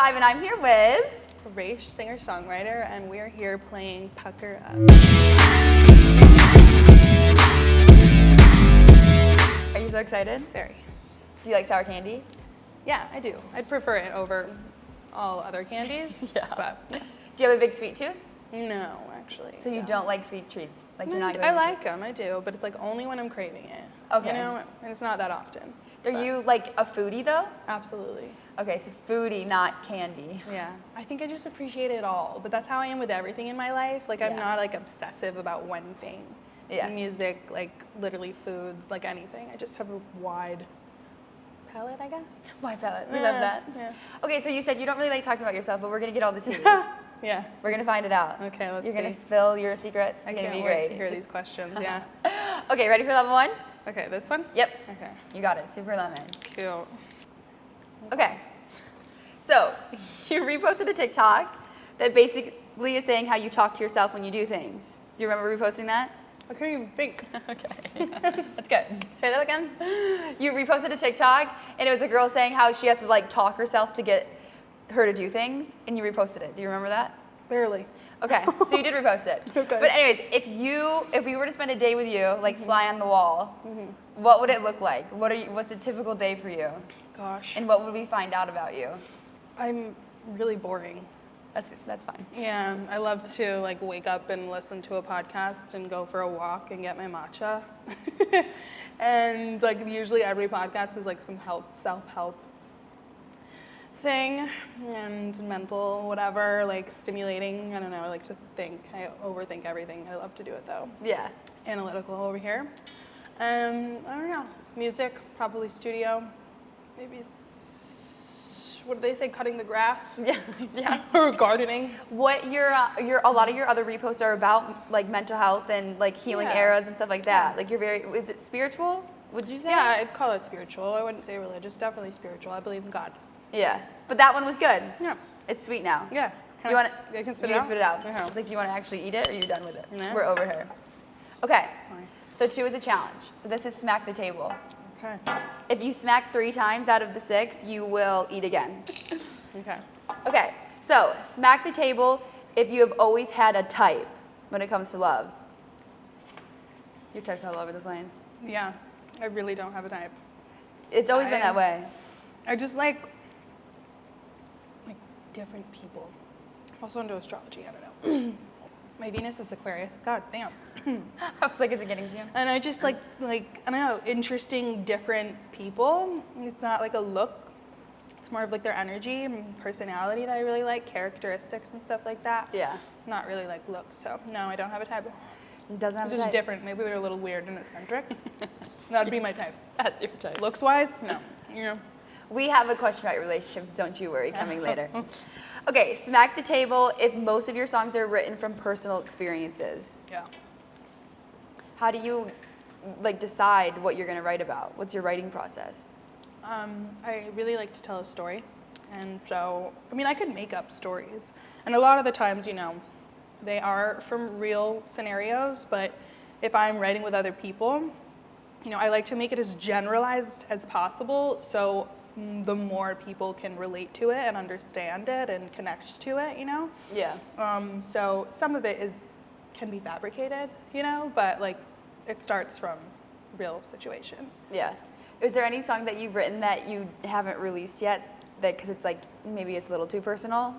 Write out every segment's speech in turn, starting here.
Live, and I'm here with RAICHE, singer-songwriter, and we're here playing Pucker Up. Are you so excited? Very. Do you like sour candy? Yeah, I do. I'd prefer it over all other candies. Yeah. But Do you have a big sweet tooth? no, actually. So you no. don't like sweet treats? Like you're not. I like them, I do, but it's like only when I'm craving it. Okay. You know, and it's not that often. Are you like a foodie though? Absolutely. Okay, so foodie, not candy. Yeah, I think I just appreciate it all, but that's how I am with everything in my life. Like I'm not like obsessive about one thing. Yeah. Music, like literally foods, like anything. I just have a wide palette, I guess. My palate. We love that. Yeah. Okay, so you said you don't really like talking about yourself, but we're gonna get all the tea. Yeah. We're gonna find it out. Okay, let's You're see. gonna spill your secrets. It's I gonna can't be wait great. to hear these questions, yeah. Okay, ready for level one? Okay, this one? Yep. Okay. You got it. Super lemon. Cute. Okay. So you reposted a TikTok that basically is saying how you talk to yourself when you do things. Do you remember reposting that? I couldn't even think. Okay. That's good. Say that again. You reposted a TikTok and it was a girl saying how she has to like talk herself to get her to do things, and you reposted it. Do you remember that? Barely. Okay, so you did repost it. Okay. But anyways, if we were to spend a day with you, like fly on the wall, what would it look like? What's a typical day for you? Gosh. And what would we find out about you? I'm really boring. That's fine. Yeah, I love to like wake up and listen to a podcast and go for a walk and get my matcha. And like usually every podcast is like some self-help thing and mental whatever, like stimulating. I don't know, I like to think. I overthink everything. I love to do it though. Yeah. Analytical over here. I don't know. Music, probably studio. Maybe what do they say? Cutting the grass. Yeah. Yeah. Or gardening. What a lot of your other reposts are about, like mental health and like healing Yeah. eras and stuff like that. Yeah. Like is it spiritual? Would you say? Yeah, I'd call it spiritual. I wouldn't say religious. Definitely spiritual. I believe in God. Yeah. But that one was good. Yeah. It's sweet now. Yeah. Do you want I can spit you it can out? spit it out. Okay. It's like, do you want to actually eat it, or are you done with it? No. We're over here. Okay. Nice. So 2 is a challenge. So this is smack the table. Okay. If you smack 3 times out of the 6, you will eat again. Okay. Okay. So smack the table if you have always had a type when it comes to love. Your type's all over the place. Yeah. I really don't have a type. It's always been that way. I just like different people. I'm also into astrology. I don't know. My Venus is Aquarius. God damn. I was like, is it getting to you? And I just like I don't know, interesting, different people. It's not like a look. It's more of like their energy and personality that I really like, characteristics and stuff like that. Yeah. Not really like looks. So no, I don't have a type. It doesn't have It's a just type. different. Maybe they're a little weird and eccentric. That'd be my type. That's your type. Looks wise, no. Yeah. We have a question about your relationship, don't you worry, coming later. Okay, smack the table if most of your songs are written from personal experiences. Yeah. How do you like decide what you're going to write about? What's your writing process? I really like to tell a story. And so, I mean, I could make up stories. And a lot of the times, they are from real scenarios, but if I'm writing with other people, I like to make it as generalized as possible so the more people can relate to it and understand it and connect to it, Yeah. So some of it can be fabricated, but like it starts from real situation. Yeah. Is there any song that you've written that you haven't released yet? Because it's like, maybe it's a little too personal?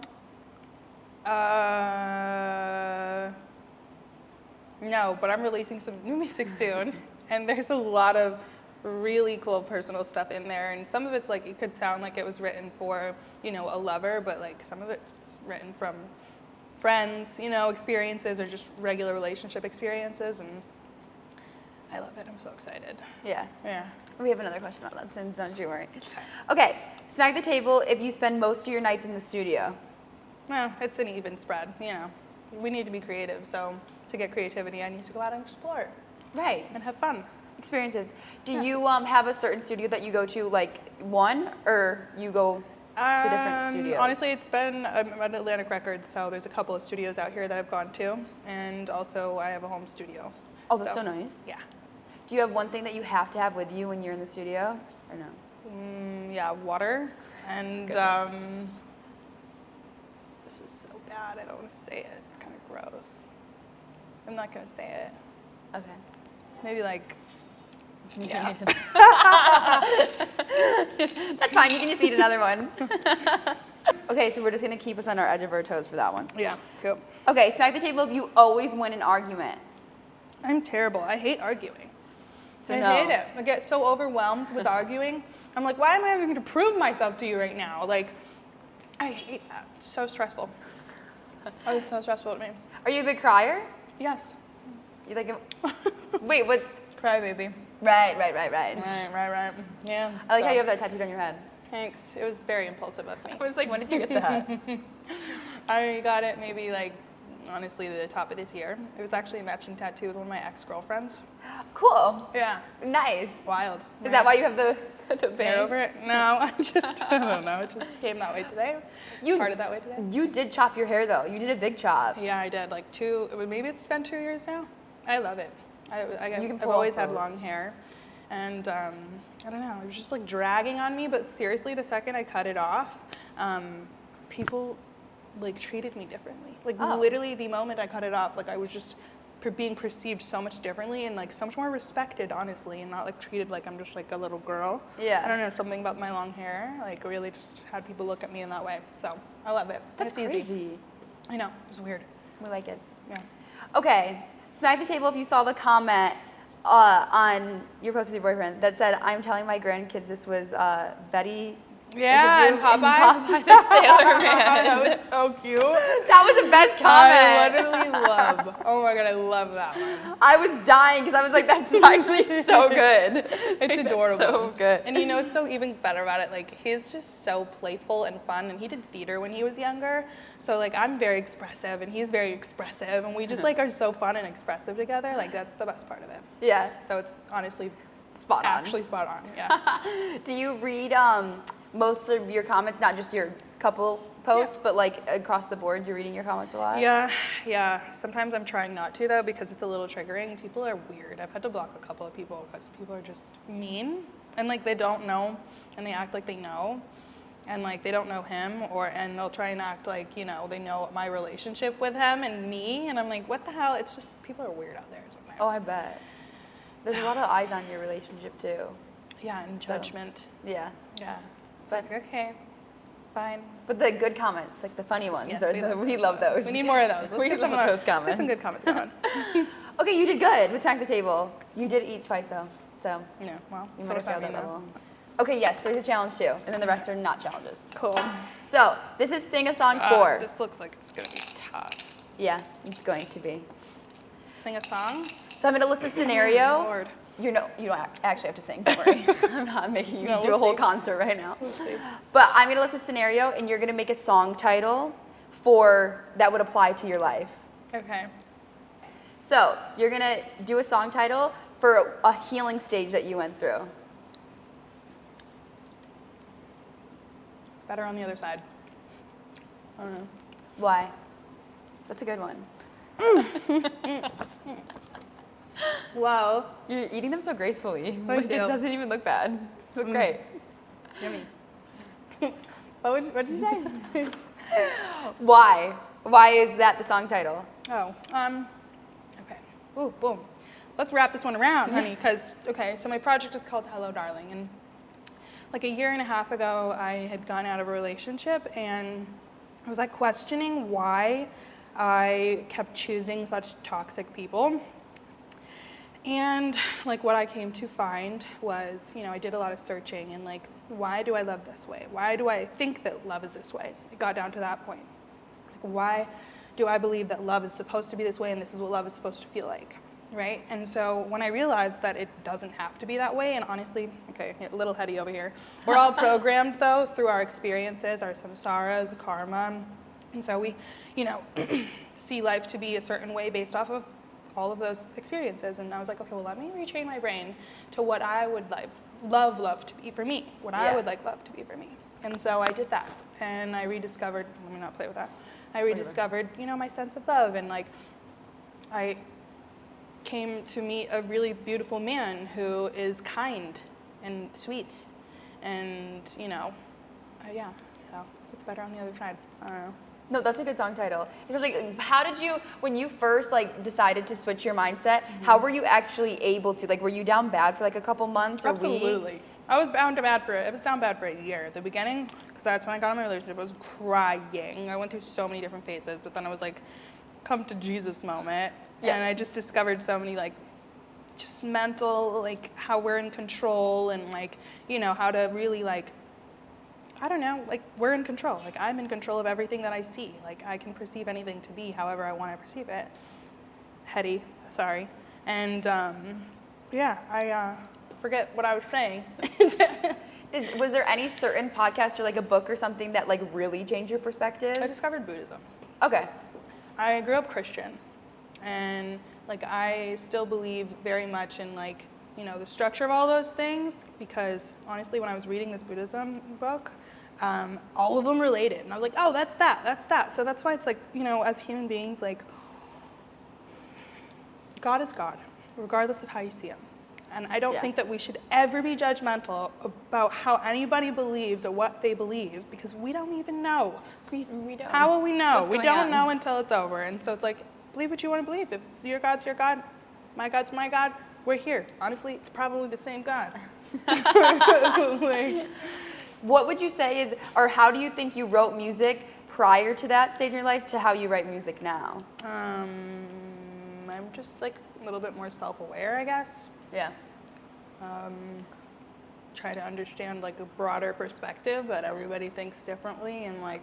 No, but I'm releasing some new music soon, and there's a lot of really cool personal stuff in there, and some of it's like, it could sound like it was written for, a lover, but like some of it's written from friends, experiences, or just regular relationship experiences, and I love it. I'm so excited. Yeah. Yeah. We have another question about that soon, don't you worry. Okay, smack the table if you spend most of your nights in the studio. No, it's an even spread, We need to be creative, so to get creativity, I need to go out and explore. Right. And have fun. Experiences. Do you have a certain studio that you go to, like one, or you go to different studios? Honestly, I'm at Atlantic Records, so there's a couple of studios out here that I've gone to, and also I have a home studio. Oh, that's so nice. Yeah. Do you have one thing that you have to have with you when you're in the studio, or no? Yeah, water and this is so bad. I don't want to say it. It's kind of gross. I'm not going to say it. Okay. Maybe like, yeah. That's fine. You can just eat another one. Okay, so we're just gonna keep us on our edge of our toes for that one. Yeah, cool. Okay, smack the table if you always win an argument. I'm terrible. I hate arguing. So I hate it. I get so overwhelmed with arguing. I'm like, why am I having to prove myself to you right now? Like, I hate that. It's so stressful. Oh, it's so stressful to me. Are you a big crier? Yes. You like? Wait, what? Cry baby. Right. Right. Yeah. I like how you have that tattooed on your head. Thanks. It was very impulsive of me. I was like, when did you get that? I got it maybe like, honestly, the top of this year. It was actually a matching tattoo with one of my ex-girlfriends. Cool. Yeah. Nice. Wild. Is that why you have the hair bang? over it? No, I don't know. It just came that way today. You parted that way today. You did chop your hair though. You did a big chop. Yeah, I did. Like maybe it's been 2 years now. I love it. I've always had long hair. And I don't know, it was just like dragging on me, but seriously, the second I cut it off, people like treated me differently. Like literally the moment I cut it off, like I was just being perceived so much differently and like so much more respected, honestly, and not like treated like I'm just like a little girl. Yeah. I don't know, something about my long hair, like really just had people look at me in that way. So I love it. That's crazy. Easy. I know, it was weird. We like it. Yeah. Okay, smack the table if you saw the comment on your post with your boyfriend that said, "I'm telling my grandkids this was Betty." Yeah, and Popeye. Popeye the Sailor Man. That was so cute. That was the best comment. I literally love. Oh my god, I love that one. I was dying because I was like, that's actually so good. It's adorable. So good. And you know what's so even better about it? Like he's just so playful and fun, and he did theater when he was younger. So like I'm very expressive, and he's very expressive, and we just like are so fun and expressive together. Like that's the best part of it. Yeah. So it's honestly spot on. Actually spot on. Yeah. Do you read most of your comments, not just your couple posts, but like across the board, you're reading your comments a lot? Yeah. Sometimes I'm trying not to though because it's a little triggering. People are weird. I've had to block a couple of people because people are just mean and like they don't know and they act like they know and like they don't know him and they'll try and act like, you know, they know my relationship with him and me and I'm like, what the hell? It's just people are weird out there sometimes. Oh, I bet. There's a lot of eyes on your relationship too. Yeah, and judgment. Yeah. Yeah. It's like, okay, fine. But the good comments, like the funny ones, yes, we love those. We need more of those. Let's we get love those comments. Get some good comments going. Okay, you did good with Smack the Table. You did eat twice though, so. Yeah, well, you might have failed that level. Okay, yes, there's a challenge too, and then the rest are not challenges. Cool. So, this is Sing a Song 4. This looks like it's gonna be tough. Yeah, it's going to be. Sing a song? So I'm gonna list a scenario. Oh, Lord. You don't actually have to sing, don't worry. I'm not making you do a whole concert right now. We'll see. But I'm gonna list a scenario and you're gonna make a song title that would apply to your life. Okay. So you're gonna do a song title for a healing stage that you went through. It's better on the other side. I don't know. Why? That's a good one. Wow. You're eating them so gracefully. Thank It you. doesn't even look bad. It looks great. Yummy. What did you say? Why? Why is that the song title? Oh, okay. Ooh, boom. Let's wrap this one around, honey, because, okay, so my project is called Hello, Darling, and like a year and a half ago, I had gone out of a relationship, and I was like questioning why I kept choosing such toxic people. And like what I came to find was, you know, I did a lot of searching and like, why do I love this way? Why do I think that love is this way? It got down to that point. Like, why do I believe that love is supposed to be this way and this is what love is supposed to feel like, right? And so when I realized that it doesn't have to be that way, and honestly, okay, a little heady over here. We're all programmed though through our experiences, our samsaras, karma. And so we, you know, see life to be a certain way based off of all of those experiences. And I was like, okay, well, let me retrain my brain to what I would like love to be for me, what I would like love to be for me. And so I did that. And I rediscovered, let me not play with that. I rediscovered, you know, my sense of love. And like, I came to meet a really beautiful man who is kind and sweet. And, you know, yeah, so it's better on the other side. I don't know. No, that's a good song title. Especially, how did you, when you first like decided to switch your mindset, how were you actually able to? Like, were you down bad for like a couple months or Absolutely. weeks? I was down bad for a year. At the beginning, because that's when I got in my relationship, I was crying. I went through so many different phases, but then I was like, come to Jesus moment. Yeah. And I just discovered so many like, just mental, like how we're in control and like, you know, how to really like, I don't know, like we're in control. Like I'm in control of everything that I see. Like I can perceive anything to be however I want to perceive it. Heady, sorry. And yeah, I forget what I was saying. Was there any certain podcast or like a book or something that like really changed your perspective? I discovered Buddhism. Okay. I grew up Christian, and like I still believe very much in like, you know, the structure of all those things, because honestly when I was reading this Buddhism book, all of them related, and I was like, oh, that's that. So that's why it's like, you know, as human beings, like God is God regardless of how you see him. And I don't think that we should ever be judgmental about how anybody believes or what they believe, because we don't even know. We don't. How will we know? What's We going don't on? know until it's over. And so it's like, believe what you want to believe. If your God's your God, my God's my God, we're here. Honestly, it's probably the same God. Like, What would you say is, or how do you think you wrote music prior to that stage in your life to how you write music now? I'm just like a little bit more self-aware, I guess. Yeah. Try to understand like a broader perspective, but everybody thinks differently, and like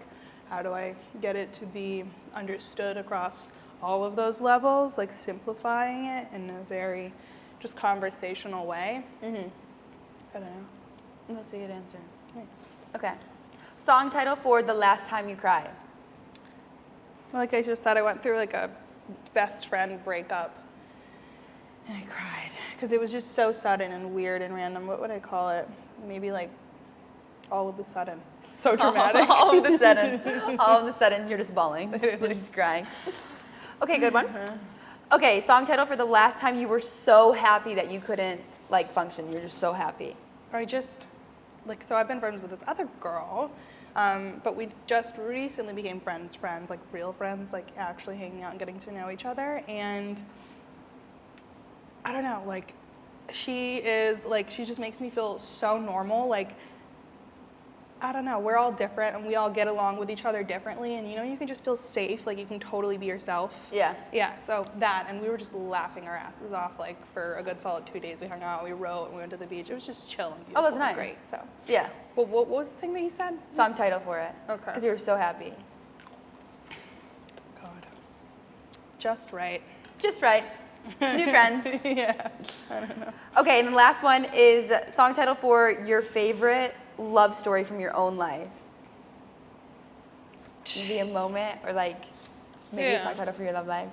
how do I get it to be understood across all of those levels, like simplifying it in a very just conversational way. I don't know. That's a good answer. Thanks. Okay. Song title for The Last Time You Cried. Like I just said, I went through like a best friend breakup, and I cried because it was just so sudden and weird and random. What would I call it? Maybe like all of a sudden. So dramatic. all of a sudden, you're just bawling. You're just crying. Okay, good one. Okay, song title for the last time you were so happy that you couldn't like function. You're just so happy. Or I just, like, so I've been friends with this other girl, but we just recently became friends, like real friends, like actually hanging out and getting to know each other. And I don't know, like, she just makes me feel so normal. Like, I don't know, we're all different and we all get along with each other differently. And, you know, you can just feel safe, like you can totally be yourself. Yeah. Yeah, so that, and we were just laughing our asses off, like, for a good solid 2 days. We hung out, we wrote, we went to the beach. It was just chill and beautiful. Oh, that's nice. And great, so. Yeah. Well, what was the thing that you said? Song title for it. Okay. Because you were so happy. God. Just right. Just right. New friends. Yeah. I don't know. Okay, and the last one is song title for your favorite love story from your own life. Maybe a moment or like maybe a song title for your love life.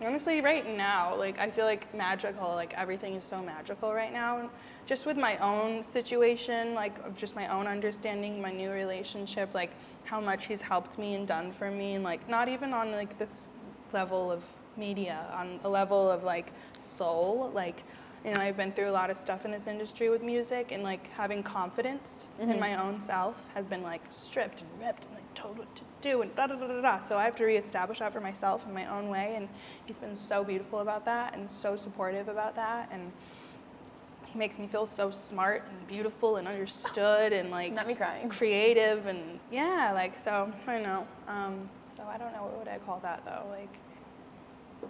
Honestly, right now, like, I feel like magical, like, everything is so magical right now. Just with my own situation, like, of just my own understanding, my new relationship, like, how much he's helped me and done for me, and, like, not even on, like, this level of media, on a level of, like, soul, like, you know, I've been through a lot of stuff in this industry with music, and, like, having confidence in my own self has been, like, stripped and ripped and, like, told what to do and da-da-da-da-da. So I have to reestablish that for myself in my own way, and he's been so beautiful about that and so supportive about that, and he makes me feel so smart and beautiful and understood and, like, Not me crying. creative, and yeah, like, so I don't know. So I don't know, what would I call that though? Like,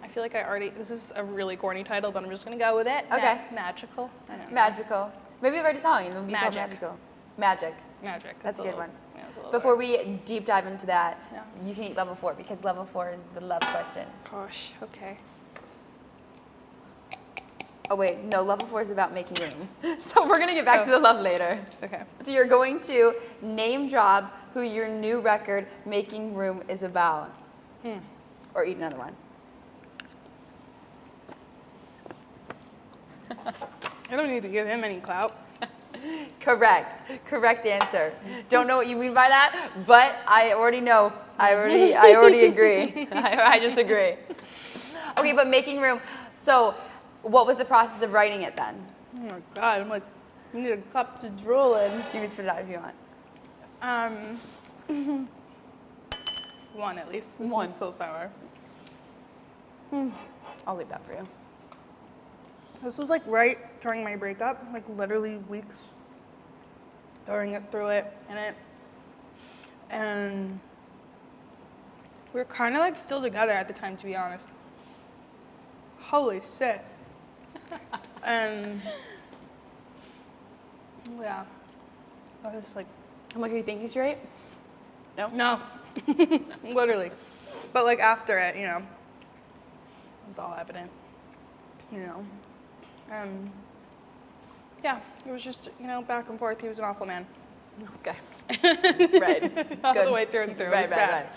I feel like this is a really corny title, but I'm just gonna go with it. Okay. Magical. I don't know. Magical. Maybe we'll write a song and it'll be called Magic. Magical. Magic. Magic. That's a good one. Yeah, it's a little Before weird. we deep dive into that, Yeah. you can eat level 4 because level 4 is the love question. Gosh, okay. Oh wait, no, level 4 is about making room. So we're gonna get back to the love later. Okay. So you're going to name drop who your new record, Making Room, is about. Or eat another one. I don't need to give him any clout. Correct answer. Don't know what you mean by that, but I already know. I already agree. I just agree. Okay, but Making Room. So, what was the process of writing it then? Oh my God, I'm like, I need a cup to drool in. You can spit it out if you want. One at least. This One. one's so sour. I'll leave that for you. This was like right during my breakup, like literally weeks through it, and we were kind of like still together at the time, to be honest. Holy shit. And yeah, I was like, I'm like, are you thinking straight? No? no, literally. But like after it, it was all evident, yeah, it was just, back and forth. He was an awful man. Okay. Right. All Good. the way through and through. Right, It was right, bad. right.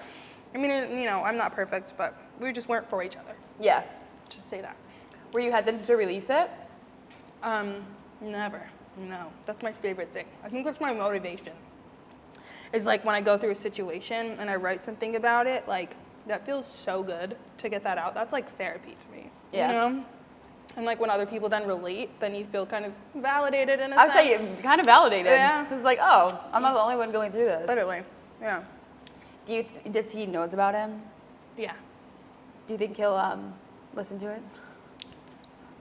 I mean, I'm not perfect, but we just weren't for each other. Yeah. Just say that. Were you hesitant to release it? Never. No. That's my favorite thing. I think that's my motivation. Is like when I go through a situation and I write something about it, like that feels so good to get that out. That's like therapy to me. Yeah. And like when other people then relate, then you feel kind of validated in a I would sense. say you're kind of validated. Yeah. Because it's like, oh, I'm not the only one going through this. Literally. Yeah. Does he knows about him? Yeah. Do you think he'll listen to it?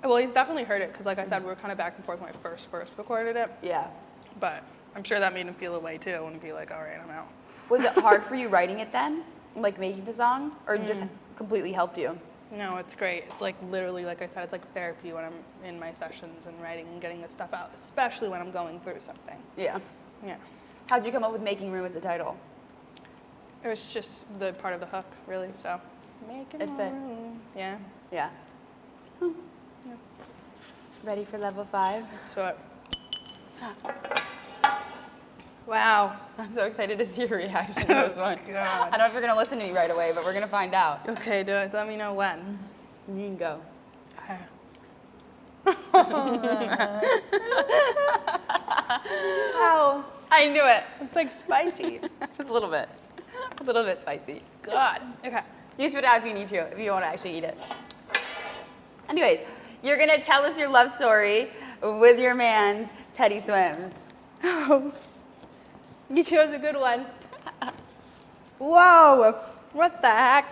Well, he's definitely heard it because, like I said, we were kind of back and forth when I first recorded it. Yeah. But I'm sure that made him feel away too and be like, all right, I'm out. Was it hard for you writing it then? Like making the song? Or just completely helped you? No, it's great. It's like literally, like I said, it's like therapy when I'm in my sessions and writing and getting this stuff out, especially when I'm going through something. Yeah. Yeah. How'd you come up with Making Room as the title? It was just the part of the hook, really. So, making It fit. room. Yeah. Yeah. Yeah. Ready for level 5? So it. Wow. I'm so excited to see your reaction to this one. God. I don't know if you're going to listen to me right away, but we're going to find out. Okay, do it. Let me know when. You can go. Ow. I knew it. It's like spicy. Just a little bit. A little bit spicy. God. Okay. You spit it out if you need to, if you want to actually eat it. Anyways, you're going to tell us your love story with your man, Teddy Swims. Oh. You chose a good one. Whoa. What the heck?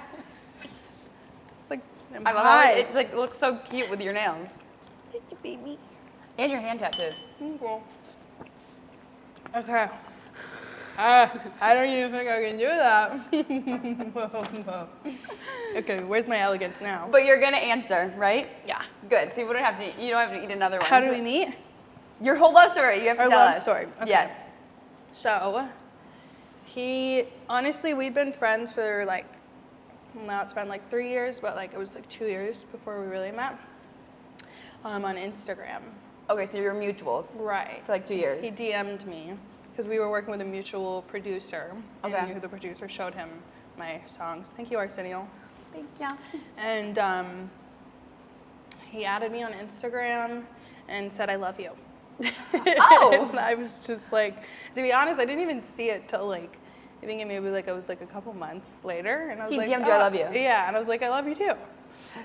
It's like, I love how it's like looks so cute with your nails. Just a baby. And your hand tattoo. Cool. Okay. I don't even think I can do that. Okay, where's my elegance now? But you're gonna answer, right? Yeah. Good. So you don't have to eat another one. How do we meet? Your whole love story. You have to Our tell love us. story. Okay. Yes. So, honestly, we've been friends for like, now it's been like 3 years, but like it was like 2 years before we really met. On Instagram. Okay, so you're mutuals. Right. For like 2 years. He DM'd me because we were working with a mutual producer. Okay. And who the producer showed him my songs. Thank you, Arsenio. Thank you. And he added me on Instagram and said, I love you. Oh. And I was just like, to be honest, I didn't even see it till like, I think it maybe like, it was like a couple months later. And I was He like, DM'd you, I love you. Yeah, and I was like, I love you too.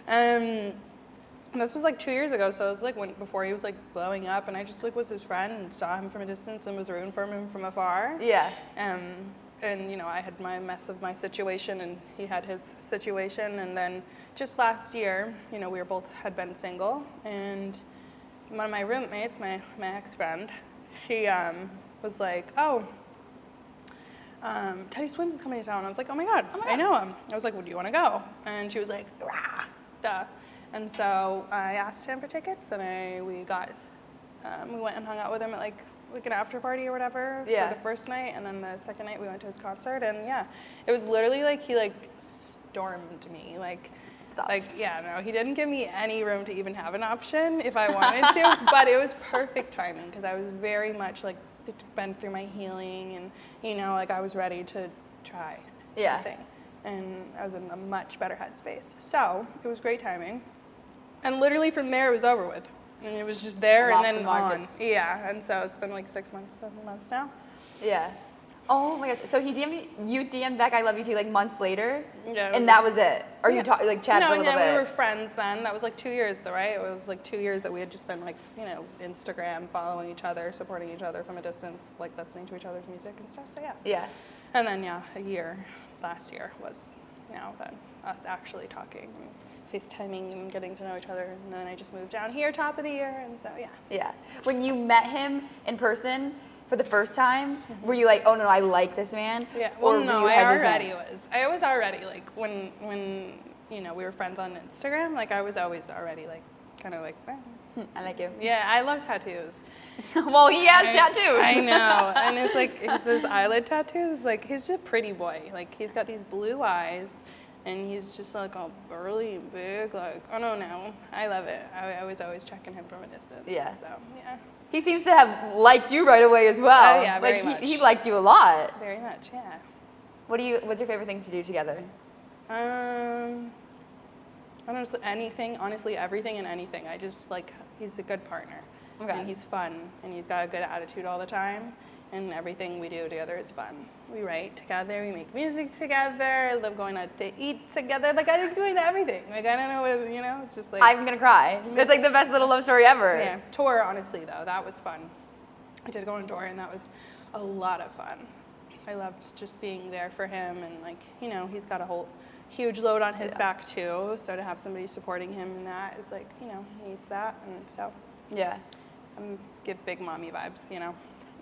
And this was like 2 years ago, so it was like before he was like blowing up, and I just like was his friend and saw him from a distance and was rooting for him from afar. Yeah. And I had my mess of my situation, and he had his situation, and then just last year, we were both had been single, and one of my roommates, my ex-friend, she was like, oh, Teddy Swims is coming to town. I was like, oh my God, I know him. I was like, well, do you want to go? And she was like, rah, duh. And so I asked him for tickets, and we went and hung out with him at like an after party or whatever for the first night, and then the second night we went to his concert, and yeah, it was literally like he like stormed me, he didn't give me any room to even have an option if I wanted to, but it was perfect timing because I was very much like been through my healing, and like I was ready to try something, and I was in a much better headspace, so it was great timing. And literally from there, it was over with. And it was just there and then on. Yeah, and so it's been like 6 months, 7 months now. Yeah. Oh my gosh. So he DM'd you DM'd back I love you too like months later? Yeah. And that was it? Or Yeah. you like chatted a little bit? No, we were friends then. That was like 2 years though, right? It was like 2 years that we had just been like, Instagram, following each other, supporting each other from a distance, like listening to each other's music and stuff, so yeah. Yeah. And then a year, last year was then us actually talking and FaceTiming and getting to know each other. And then I just moved down here top of the year, and so yeah. Yeah. When you met him in person for the first time, were you like, oh no, I like this man? Yeah. Well, or no, were you hesitant? I was already like when we were friends on Instagram. Like I was always already like kind of like. I like you. Yeah, I love tattoos. Well, he has tattoos. I know, and it's like his eyelid tattoos. Like he's just a pretty boy. Like he's got these blue eyes, and he's just like all burly and big. Like I don't know. I love it. I was always checking him from a distance. Yeah. So yeah. He seems to have liked you right away as well. Oh yeah, very like much. He liked you a lot. Very much, yeah. What's your favorite thing to do together? Honestly, anything. Honestly, everything and anything. I just like he's a good partner. Okay. And he's fun, and he's got a good attitude all the time, and everything we do together is fun. We write together, we make music together, I love going out to eat together. Like I like doing everything. Like I don't know what it's just like. I'm gonna cry. It's like the best little love story ever. Yeah. Tour, honestly though, that was fun. I did go on tour, and that was a lot of fun. I loved just being there for him, and like he's got a whole huge load on his back too. So to have somebody supporting him in that is like he needs that, and so Yeah. Give big mommy vibes,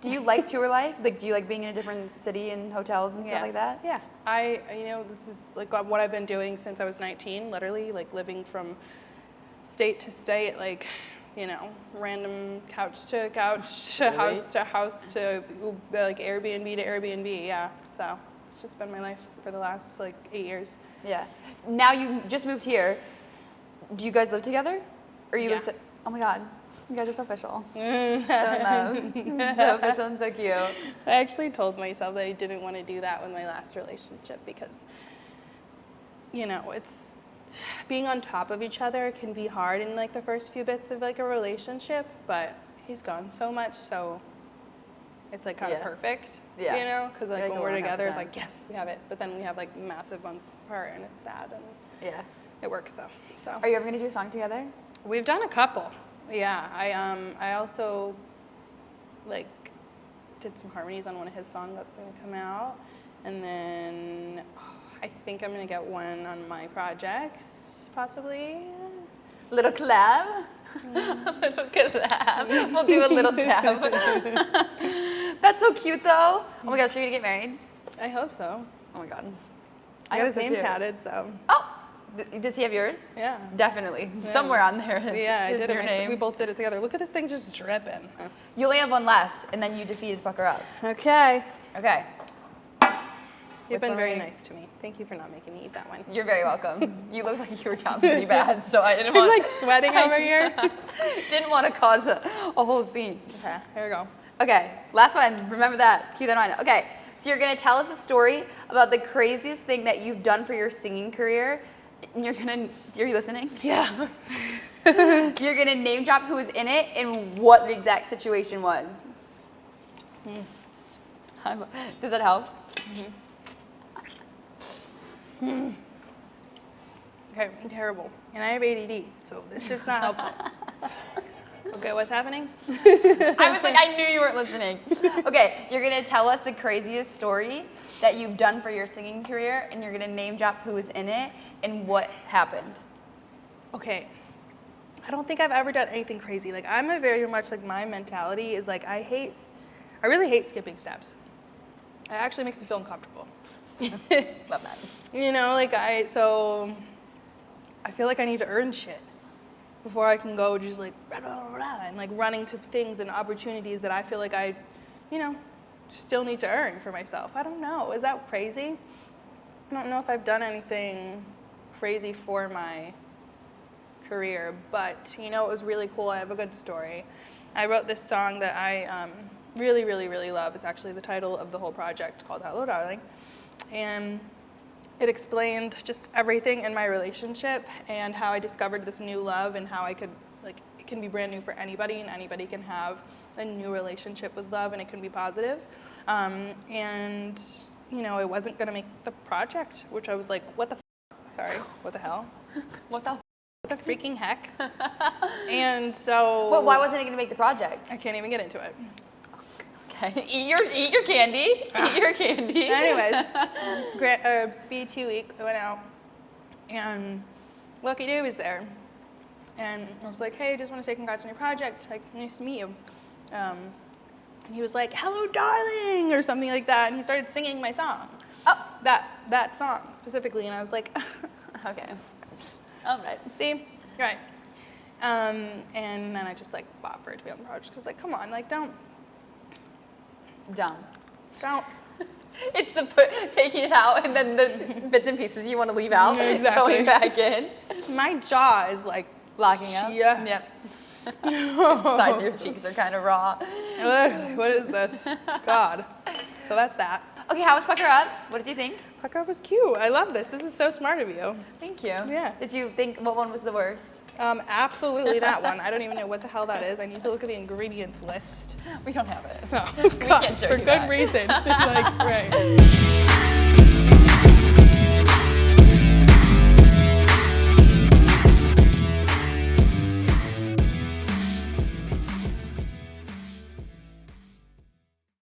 Do you like tour life? Like, do you like being in a different city and hotels and stuff like that? Yeah. This is like what I've been doing since I was 19, literally, like living from state to state, like, random couch to couch, Really? house to house to like Airbnb to Airbnb. Yeah. So it's just been my life for the last like 8 years. Yeah. Now you just moved here. Do you guys live together? Or you? Yeah. Oh my God. You guys are so official. So in love. So official and so cute. I actually told myself that I didn't want to do that with my last relationship because, it's being on top of each other can be hard in like the first few bits of like a relationship, but he's gone so much, so it's like kind of perfect, because like when we're together, it's like, yes, we have it, but then we have like massive months apart, and it's sad, and it works though. So Are you ever gonna do a song together? we've done a couple. Yeah, I also like did some harmonies on one of his songs that's gonna come out, and then I think I'm gonna get one on my projects, possibly. Little collab? Little collab. We'll do a little tab. That's so cute though. Oh my gosh, are you gonna get married? I hope so. Oh my God. I got hope his so name too. tatted, so Oh, does he have yours? yeah. Definitely. Yeah. Somewhere on there is, Yeah, I is did your it. name. We both did it together. Look at this thing just dripping. You only have one left, and then you defeated Pucker Up. Okay. Okay. You've Which been one very are you- nice to me. Thank you for not making me eat that one. You're very welcome. You look like you were down pretty bad, so I didn't I'm want. like sweating over here. Didn't want to cause a whole scene. Okay, here we go. Okay, last one. Remember that. Keep that in mind. Okay, so you're gonna tell us a story about the craziest thing that you've done for your singing career. And are you listening? Yeah. You're gonna name drop who was in it and what the exact situation was. Does that help? Okay, I'm terrible. And I have ADD, so this is not helpful. Okay, what's happening? I was like, I knew you weren't listening. Okay, you're gonna tell us the craziest story that you've done for your singing career, and you're gonna name drop who was in it and what happened. Okay. I don't think I've ever done anything crazy. Like I'm a very much like my mentality is like I really hate skipping steps. It actually makes me feel uncomfortable. Love that. So I feel like I need to earn shit before I can go just like rah, rah, rah, and like running to things and opportunities that I feel like I, still need to earn for myself. I don't know. Is that crazy? I don't know if I've done anything crazy for my career, but it was really cool. I have a good story. I wrote this song that I really, really, really love. It's actually the title of the whole project, called Hello Darling. And it explained just everything in my relationship and how I discovered this new love and how I could, it can be brand new for anybody and anybody can have a new relationship with love and it can be positive. And, you know, I wasn't gonna make the project, which I was like, what the sorry, what the hell? What the? What the freaking heck? And so. Well, why wasn't it going to make the project? I can't even get into it. Okay, eat your candy. Eat your candy. Anyways, B2 week, I went out, and Lucky Day was there. And I was like, hey, just want to say congrats on your project. Like, nice to meet you. And he was like, hello, darling, or something like that. And he started singing my song. Oh. That song specifically. And I was like, okay. All right. See? Right. And then I just like fought for it to be on the project. Because like, come on, like don't. Dumb. Don't. It's the taking it out and then the bits and pieces you want to leave out, Exactly. going back in. My jaw is like locking up. Yes. Yep. Sides of your cheeks are kind of raw. Literally, what is this? God. So that's that. Okay, how was Pucker Up? What did you think? Pucker Up was cute. I love this. This is so smart of you. Thank you. Yeah. Did you think what one was the worst? Absolutely that one. I don't even know what the hell that is. I need to look at the ingredients list. We don't have it. Oh, We God, can't show for you good that. reason. Like, right.